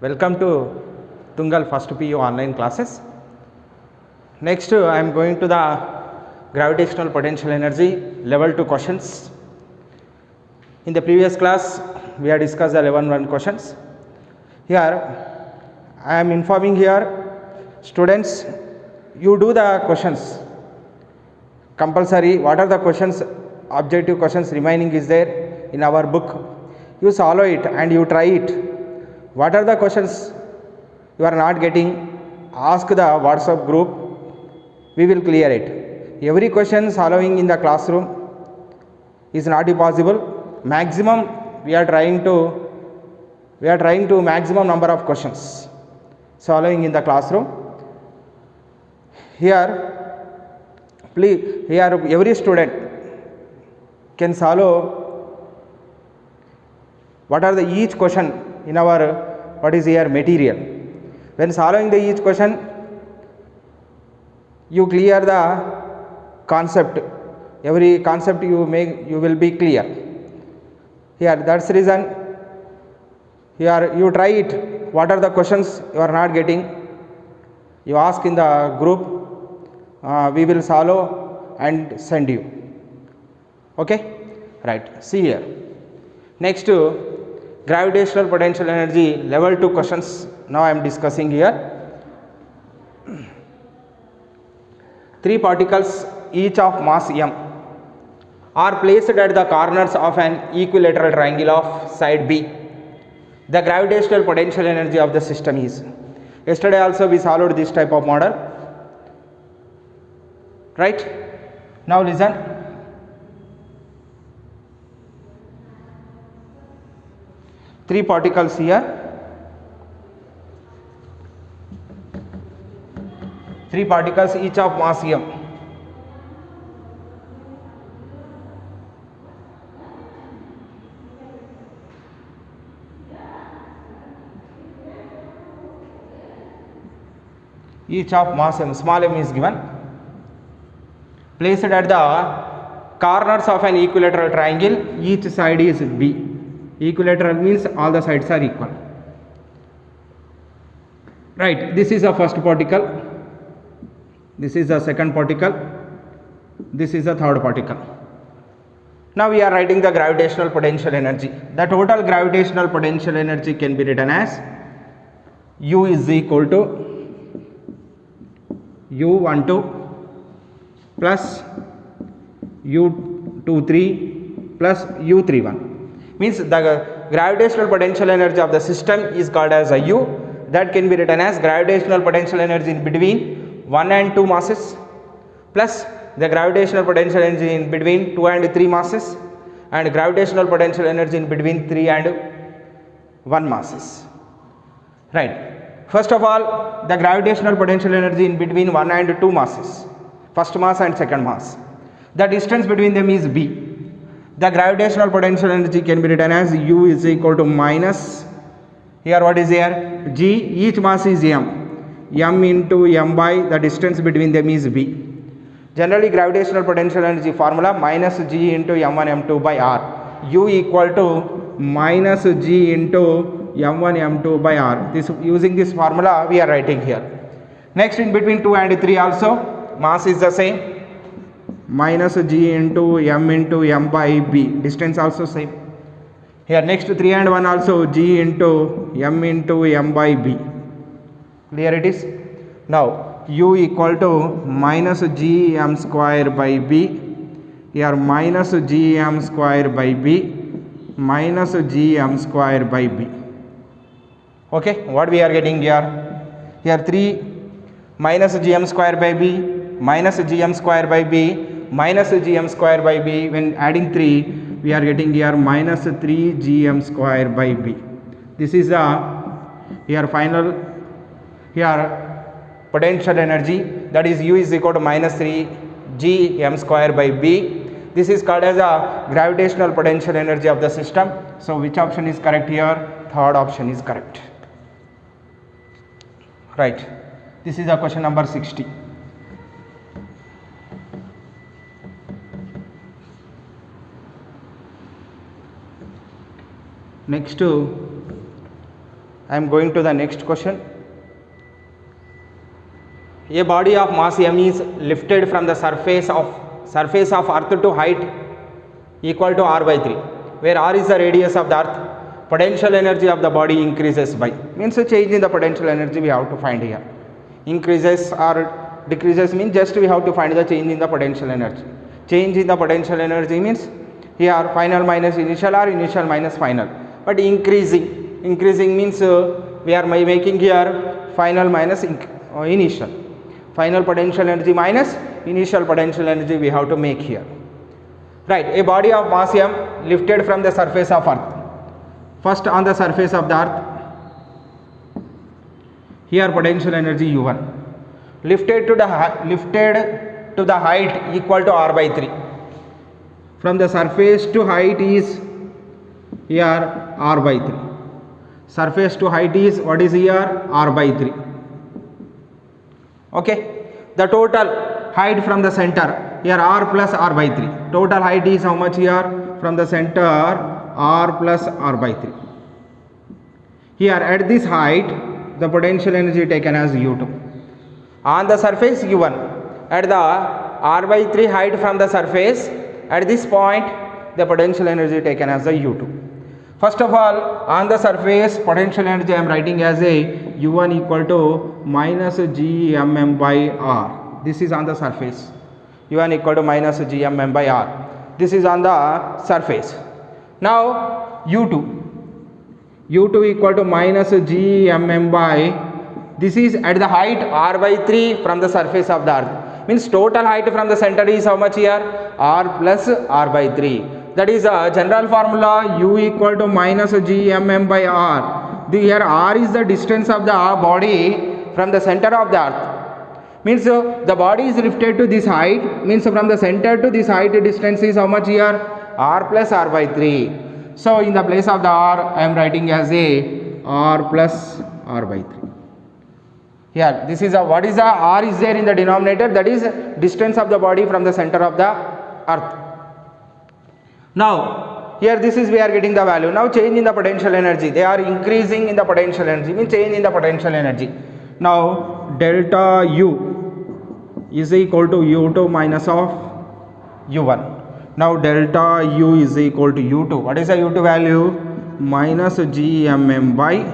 Welcome to Tungal First PU online classes. Next, I am going to the gravitational potential energy level 2 questions. In the previous class, we had discussed the level 1 questions. Here, I am informing here, students, you do the questions compulsory. What are the questions, objective questions remaining is there in our book. You follow it and you try it. What are the questions you are not getting? Ask the WhatsApp group. We will clear it. Every question following in the classroom is not possible. Maximum we are trying to maximum number of questions following in the classroom. Here, please, here every student can follow what are the each question in our what is here material. When solving the each question, you clear the concept. Every concept you will be clear. Here, that's the reason. Here you try it. What are the questions you are not getting? You ask in the group. We will follow and send you. Okay, right. See here. Next, gravitational potential energy level 2 questions. Now I am discussing here. 3 particles each of mass m are placed at the corners of an equilateral triangle of side B. The gravitational potential energy of the system is. Yesterday also we solved this type of model. Right? Now listen. 3 particles here, 3 particles each of mass m. Each of mass m, small m is given, placed at the corners of an equilateral triangle. Each side is B. Equilateral means all the sides are equal. Right, this is the first particle, this is the second particle, this is the third particle. Now we are writing the gravitational potential energy. The total gravitational potential energy can be written as U is equal to U12 plus U23 plus U31. Means the gravitational potential energy of the system is called as a U. That can be written as gravitational potential energy in between 1 and 2 masses plus the gravitational potential energy in between 2 and 3 masses and gravitational potential energy in between 3 and 1 masses. Right. First of all, the gravitational potential energy in between 1 and 2 masses, first mass and second mass. The distance between them is B. The gravitational potential energy can be written as U is equal to minus, here what is here, G, each mass is M into M by the distance between them is B. Generally gravitational potential energy formula minus G into M1 M2 by R. U equal to minus G into M1 M2 by R. This, using this formula we are writing here. Next, in between 2 and 3 also mass is the same, minus G into M by B, distance also same. Here next 3 and 1 also G into M by B. Clear it is? Now U equal to minus G M square by B. Here minus G M square by B minus G M square by B. Okay, what we are getting here? Here 3 minus G M square by B minus G M square by B minus Gm square by B. When adding 3, we are getting here minus 3 Gm square by B. This is the here final here potential energy, that is U is equal to minus 3 Gm square by B. This is called as a gravitational potential energy of the system. So which option is correct here? Third option is correct. Right. This is the question number 60. Next, I am going to the next question. A body of mass m is lifted from the surface of earth to height equal to r by 3, where r is the radius of the earth. Potential energy of the body increases by, means a change in the potential energy we have to find here. Increases or decreases means just we have to find the change in the potential energy. Change in the potential energy means here final minus initial or initial minus final, but increasing means we are making here final minus initial. Final potential energy minus initial potential energy we have to make here. Right, a body of mass m lifted from the surface of earth. First on the surface of the earth, here potential energy u1, lifted to the height equal to r by 3. From the surface to height is here r by 3. Surface to height is what is here r by 3. Okay, the total height from the center here r plus r by 3. Total height is how much here from the center r plus r by 3. Here at this height the potential energy taken as u2. On the surface u1, at the r by 3 height from the surface, at this point the potential energy taken as the u2. First of all, on the surface potential energy I am writing as a u1 equal to minus gmm by r. This is on the surface. u1 equal to minus gmm by r. This is on the surface. Now u2 equal to minus gmm by, this is at the height r by 3 from the surface of the earth. Means total height from the center is how much here? R plus r by 3. That is a general formula, u equal to minus gmm by r. Here r is the distance of the body from the center of the earth. Means the body is lifted to this height, means from the center to this height distance is how much here? R plus r by 3. So in the place of the r I am writing as a r plus r by 3. Here this is a, what is the r is there in the denominator, that is distance of the body from the center of the earth. Now here this is we are getting the value. Now change in the potential energy, they are increasing in the potential energy, means change in the potential energy. Now delta u is equal to u2 minus of u1. Now delta u is equal to u2. What is the u2 value? Minus gmm by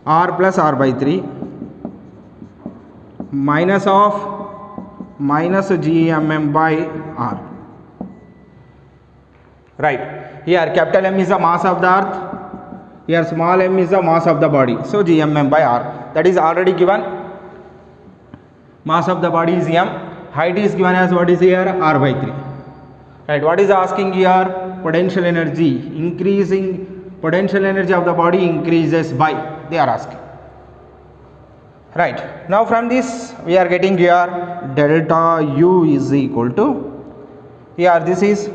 r plus r by 3 minus of minus gmm by r. Right, here capital M is the mass of the earth, here small m is the mass of the body, so gmm by r, that is already given. Mass of the body is m, height is given as what is here? R by 3. Right, what is asking here? Potential energy, increasing potential energy of the body increases by, they are asking. Right, now from this we are getting here delta u is equal to, here this is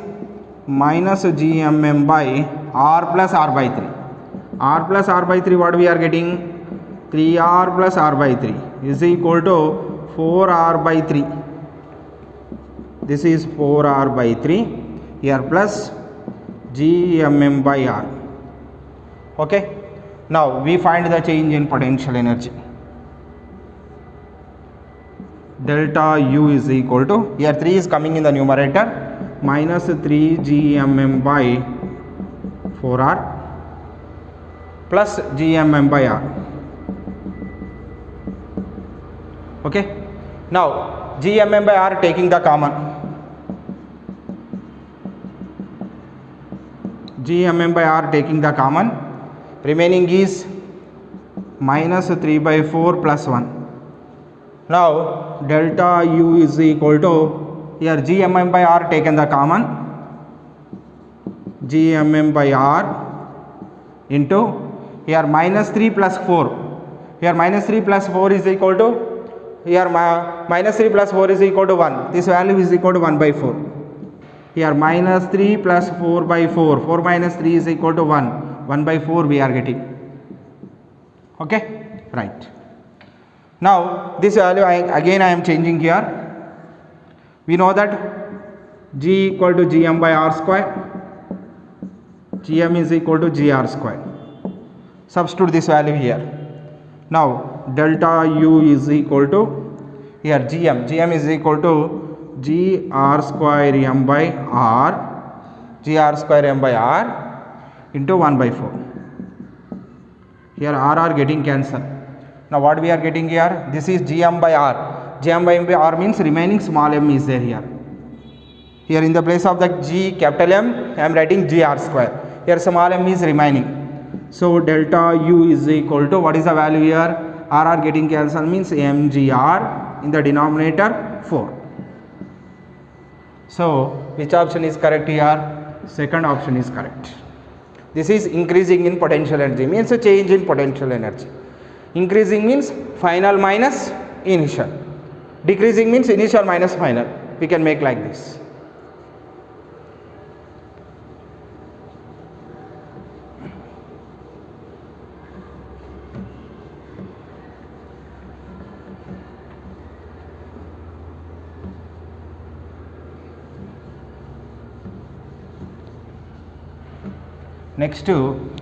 minus gmm by r plus r by 3. R plus r by 3, what we are getting? 3r plus r by 3 is equal to 4r by 3. This is 4r by 3 here plus gmm by r. Okay, now we find the change in potential energy. Delta u is equal to, here 3 is coming in the numerator, minus 3 gmm by 4r plus gmm by r. Okay, now gmm by r taking the common, gmm by r taking the common, remaining is minus 3 by 4 plus 1. Now delta u is equal to, here gmm by r taken the common, gmm by r into here minus 3 plus 4, here minus 3 plus 4 is equal to, here minus 3 plus 4 is equal to 1, this value is equal to 1 by 4. Here minus 3 plus 4 by 4, 4 minus 3 is equal to 1, 1 by 4 we are getting. Okay, right. Now this value again I am changing here. We know that g equal to gm by r square, gm is equal to gr square. Substitute this value here. Now delta U is equal to, here Gm is equal to Gr square m by r, Gr square m by r into 1 by 4. Here r getting cancelled. Now what we are getting here? This is Gm by r. Gm by r means remaining small m is there here. Here in the place of the G capital M, I am writing Gr square. Here small m is remaining. So delta U is equal to, what is the value here? R getting cancelled means mgr, in the denominator 4. So which option is correct here? Second option is correct. This is increasing in potential energy, means a change in potential energy. Increasing means final minus initial. Decreasing means initial minus final. We can make like this. Next to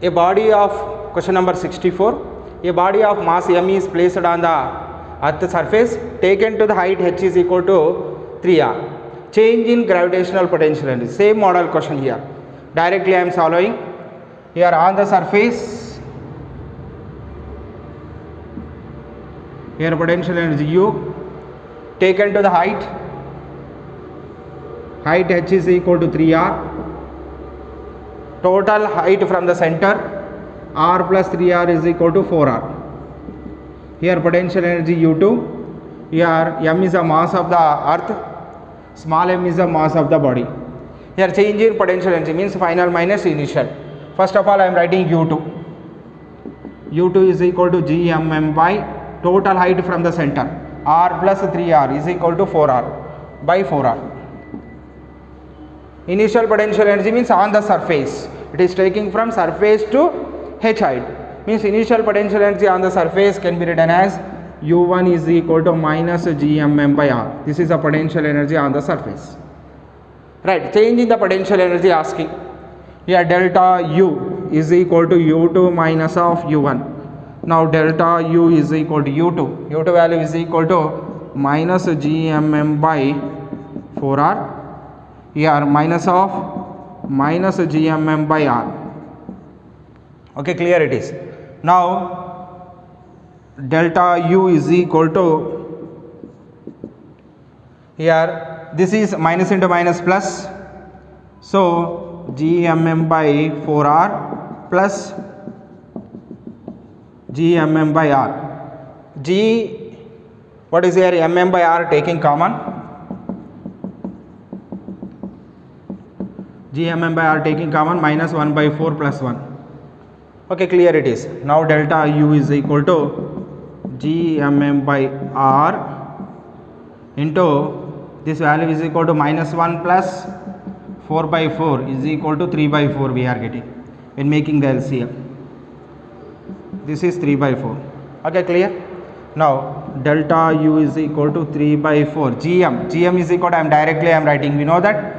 a body of, question number 64, a body of mass m is placed on the earth surface, taken to the height h is equal to 3r. Change in gravitational potential energy. Same model question here. Directly I am solving. Here on the surface, here potential energy U, taken to the height h is equal to 3r. Total height from the center, r plus 3r is equal to 4r. Here potential energy U2, here m is the mass of the earth, small m is the mass of the body. Here change in potential energy means final minus initial. First of all I am writing U2. U2 is equal to Gmm by total height from the center, r plus 3r is equal to 4r by 4r. Initial potential energy means on the surface. It is taking from surface to h height. Means initial potential energy on the surface can be written as U1 is equal to minus Gmm by r. This is the potential energy on the surface. Right, change in the potential energy asking. Here delta U is equal to U2 minus of U1. Now delta U is equal to U2. U2 value is equal to minus Gmm by 4r. Here minus of minus Gmm by r. Okay, clear it is. Now delta U is equal to, here this is minus into minus plus, so Gmm by 4r plus Gmm by r. G, what is here? mm by r taking common. Gmm by r taking common, minus 1 by 4 plus 1. Okay, clear it is. Now delta U is equal to Gmm by r into, this value is equal to minus 1 plus 4 by 4 is equal to 3 by 4 we are getting when making the LCM. This is 3 by 4. Okay, clear? Now delta U is equal to 3 by 4. Gm is equal to, I am writing, we know that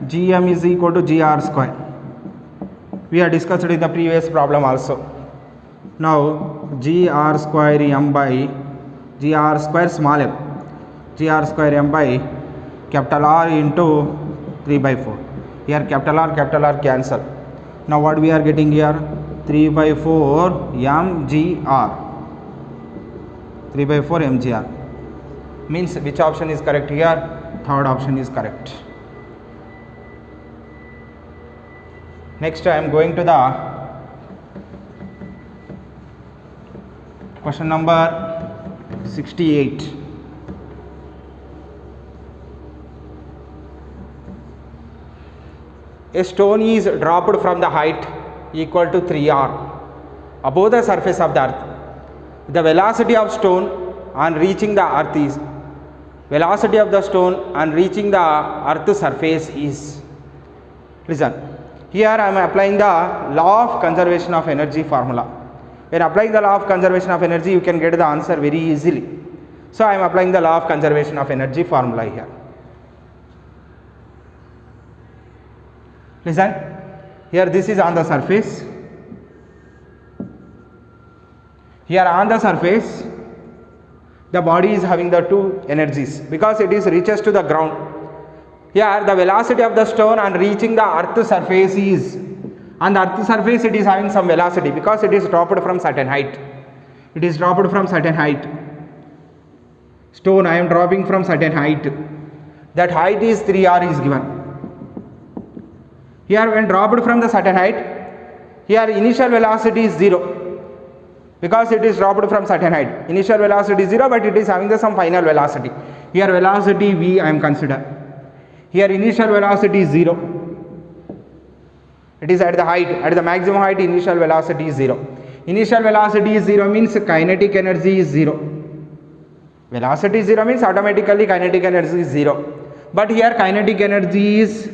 Gm is equal to Gr square. We are discussed in the previous problem also. Now Gr square m by Gr square small m, Gr square m by capital R into 3 by 4. Here capital R cancel. Now what we are getting here? 3 by 4 mgr. 3 by 4 mgr. Means which option is correct here? Third option is correct. Next I am going to the question number 68. A stone is dropped from the height equal to 3r above the surface of the earth. The velocity of stone on reaching the earth is, velocity of the stone on reaching the earth surface is, listen, here I am applying the law of conservation of energy formula. When applying the law of conservation of energy, you can get the answer very easily. So I am applying the law of conservation of energy formula here. Listen, here this is on the surface. Here on the surface, the body is having the two energies because it is reaches to the ground. Here the velocity of the stone on reaching the earth surface is, on the earth surface it is having some velocity because it is dropped from certain height. It is dropped from certain height. Stone I am dropping from certain height. That height is 3r is given. Here when dropped from the certain height, here initial velocity is 0 because it is dropped from certain height. Initial velocity is 0 but it is having the some final velocity. Here velocity v I am consider. Here initial velocity is 0. It is at the height, at the maximum height initial velocity is 0. Initial velocity is 0 means kinetic energy is 0. Velocity is 0 means automatically kinetic energy is 0. But here kinetic energy is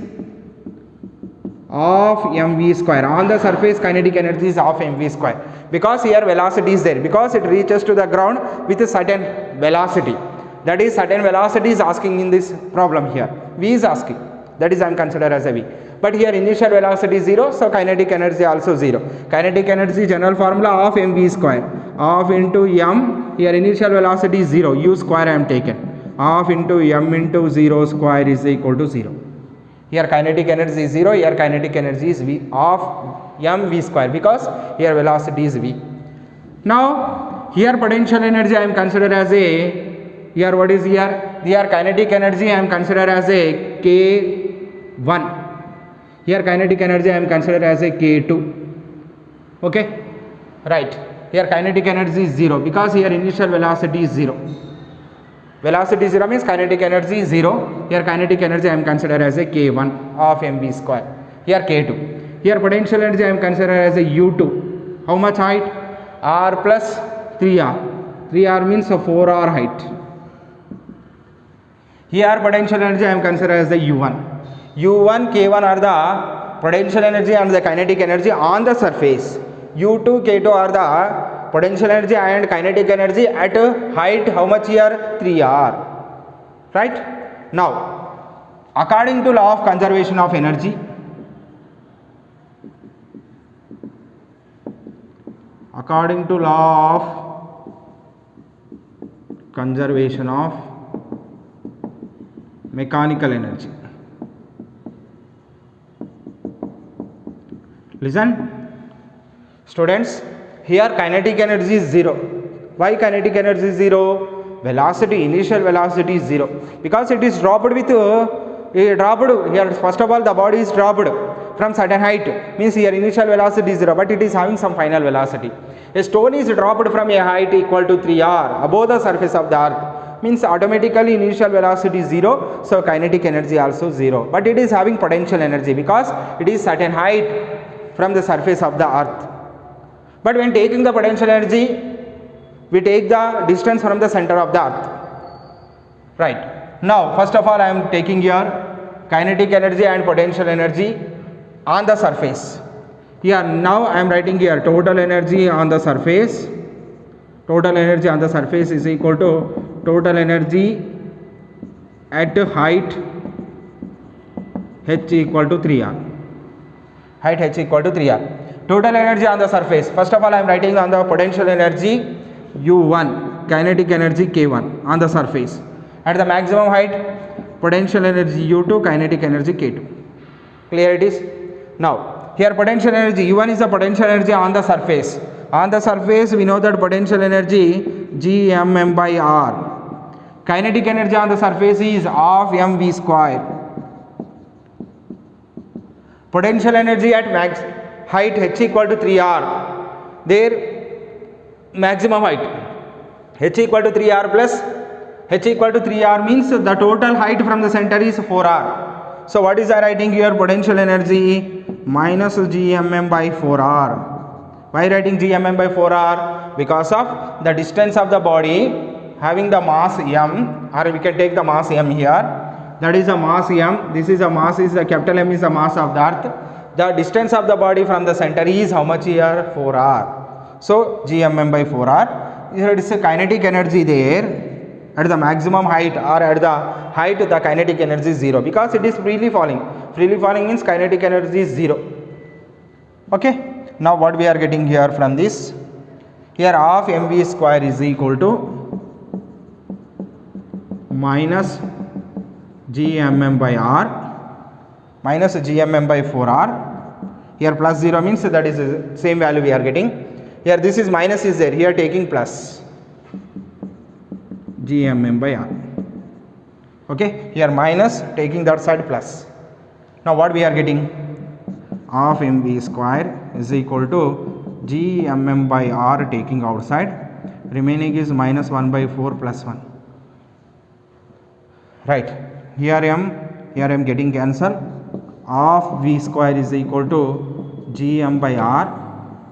of mv square. On the surface kinetic energy is of mv square because here velocity is there because it reaches to the ground with a certain velocity. That is certain velocity is asking in this problem here. V is asking. That is I am considered as a V. But here initial velocity is 0, so kinetic energy also 0. Kinetic energy general formula of mv square. Of into m, here initial velocity is 0, u square I am taken. Of into m into 0 square is equal to 0. Here kinetic energy is 0, here kinetic energy is v of mv square because here velocity is v. Now here potential energy I am considered as a, here what is here? Here kinetic energy I am considered as a k1. Here kinetic energy I am considered as a k2. Okay, right. Here kinetic energy is 0 because here initial velocity is 0. Velocity 0 means kinetic energy is 0. Here kinetic energy I am considered as a k1 of mv square. Here k2. Here potential energy I am considered as a u2. How much height? r plus 3r. 3r means a 4r height. Here potential energy I am considered as the u1. u1, k1 are the potential energy and the kinetic energy on the surface. u2, k2 are the potential energy and kinetic energy at height how much here? 3r. Right? Now, according to law of conservation of energy, according to law of conservation of mechanical energy. Listen, students, here kinetic energy is 0. Why kinetic energy is 0? Velocity, initial velocity is 0 because it is dropped with here first of all the body is dropped from certain height, means here initial velocity is 0 but it is having some final velocity. A stone is dropped from a height equal to 3r above the surface of the earth, means automatically initial velocity is 0, so kinetic energy also 0, but it is having potential energy because it is certain height from the surface of the earth. But when taking the potential energy, we take the distance from the center of the earth. Right. Now first of all I am taking here kinetic energy and potential energy on the surface. Here now I am writing here total energy on the surface. Total energy on the surface is equal to total energy at height h equal to 3r. Height h equal to 3r. Total energy on the surface. First of all I am writing on the potential energy u1, kinetic energy k1 on the surface. At the maximum height potential energy u2, kinetic energy k2. Clear it is? Now here potential energy u1 is the potential energy on the surface. On the surface we know that potential energy gmm by r. Kinetic energy on the surface is of mv square. Potential energy at max height h equal to 3r, their maximum height h equal to 3r plus h equal to 3r means the total height from the center is 4r. So what is I writing here? Potential energy minus gmm by 4r. Why writing gmm by 4r? Because of the distance of the body having the mass m, or we can take the mass m here. That is a mass m. This is a mass, is the capital M is the mass of the earth. The distance of the body from the center is how much here? 4r. So gmm by 4r. Here it is a kinetic energy there at the maximum height, or at the height the kinetic energy is 0 because it is freely falling Freely falling means kinetic energy is 0. Okay. Now what we are getting here from this? Here half mv square is equal to minus gmm by r minus gmm by 4r. Here plus 0 means that is the same value we are getting. Here this is minus is there, here taking plus gmm by r. Okay, here minus taking that side plus. Now what we are getting? Half mv square is equal to gmm by r taking outside, remaining is minus 1 by 4 plus 1. Right, here I am getting cancel. Half v square is equal to gm by r.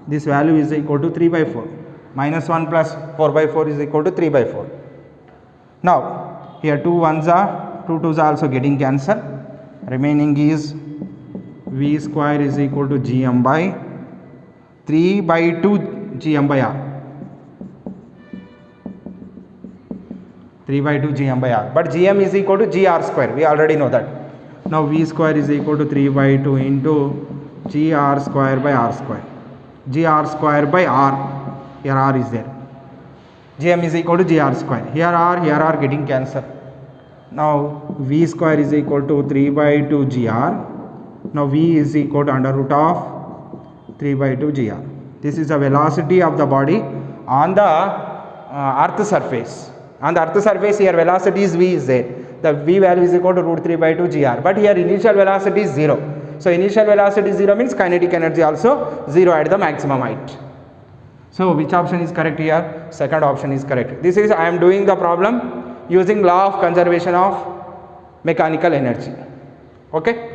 This value is equal to 3 by 4. Minus 1 plus 4 by 4 is equal to 3 by 4. Now here 2 1s are, 2 2s are also getting cancelled. Remaining is v square is equal to gm by 3 by 2 gm by r. 3 by 2 gm by r. But gm is equal to gr square. We already know that. Now v square is equal to 3 by 2 into gr square by r square. Gr square by r. Here r is there. Gm is equal to gr square. Here r getting cancelled. Now v square is equal to 3 by 2 gr. Now v is equal to under root of 3 by 2 gr. This is the velocity of the body on the earth surface. On the earth surface here velocity is v is there. The v value is equal to root 3 by 2 gr. But here initial velocity is 0. So initial velocity 0 means kinetic energy also 0 at the maximum height. So which option is correct here? Second option is correct. This is I am doing the problem using law of conservation of mechanical energy. Okay.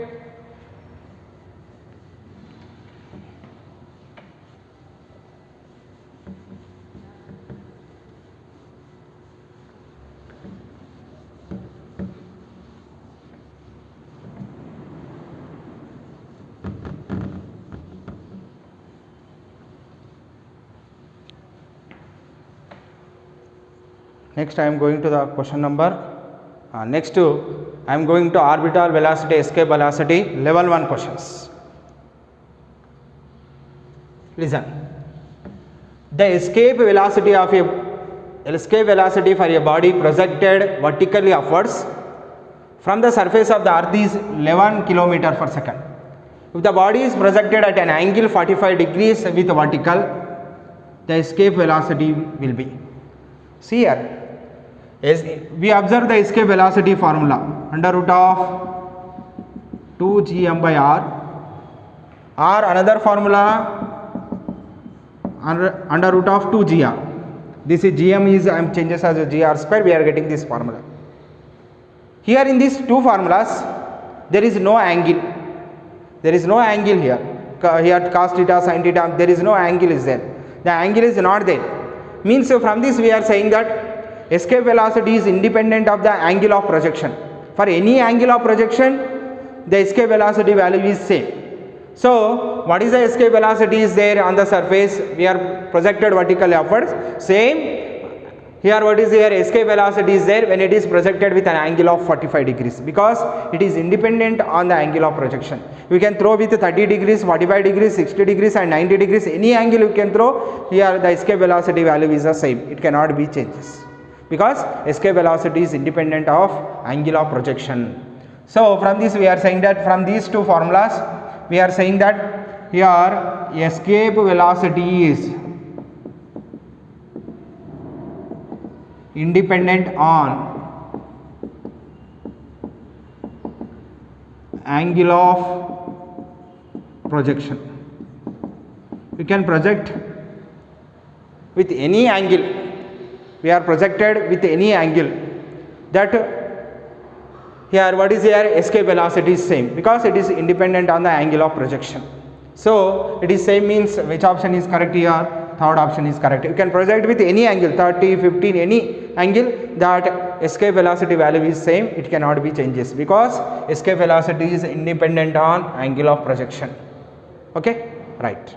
Next I am going to the question number. Next I am going to orbital velocity, escape velocity, level 1 questions. Listen. The escape velocity for a body projected vertically upwards from the surface of the earth is 11 km per second. If the body is projected at an angle 45 degrees with vertical, the escape velocity will be. See here. We observe the escape velocity formula under root of 2 gm by r, or another formula under root of 2 gr. This is gm is changes as a gr square. We are getting this formula. Here in these two formulas there is no angle. There is no angle here. Here cos theta, sin theta, there is no angle is there. The angle is not there. Means from this we are saying that escape velocity is independent of the angle of projection. For any angle of projection, the escape velocity value is same. So what is the escape velocity is there on the surface? We are projected vertically upwards. Same. Here what is here? Escape velocity is there when it is projected with an angle of 45 degrees, because it is independent on the angle of projection. You can throw with 30 degrees, 45 degrees, 60 degrees and 90 degrees. Any angle you can throw. Here the escape velocity value is the same. It cannot be changes, because escape velocity is independent of angle of projection. So from this we are saying that from these two formulas we are saying that here escape velocity is independent on angle of projection. We can project with any angle. We are projected with any angle. That here what is here? Escape velocity is same, because it is independent on the angle of projection. So it is same means which option is correct here? Third option is correct. You can project with any angle, 30, 15, any angle, that escape velocity value is same. It cannot be changes, because escape velocity is independent on angle of projection. Okay, right.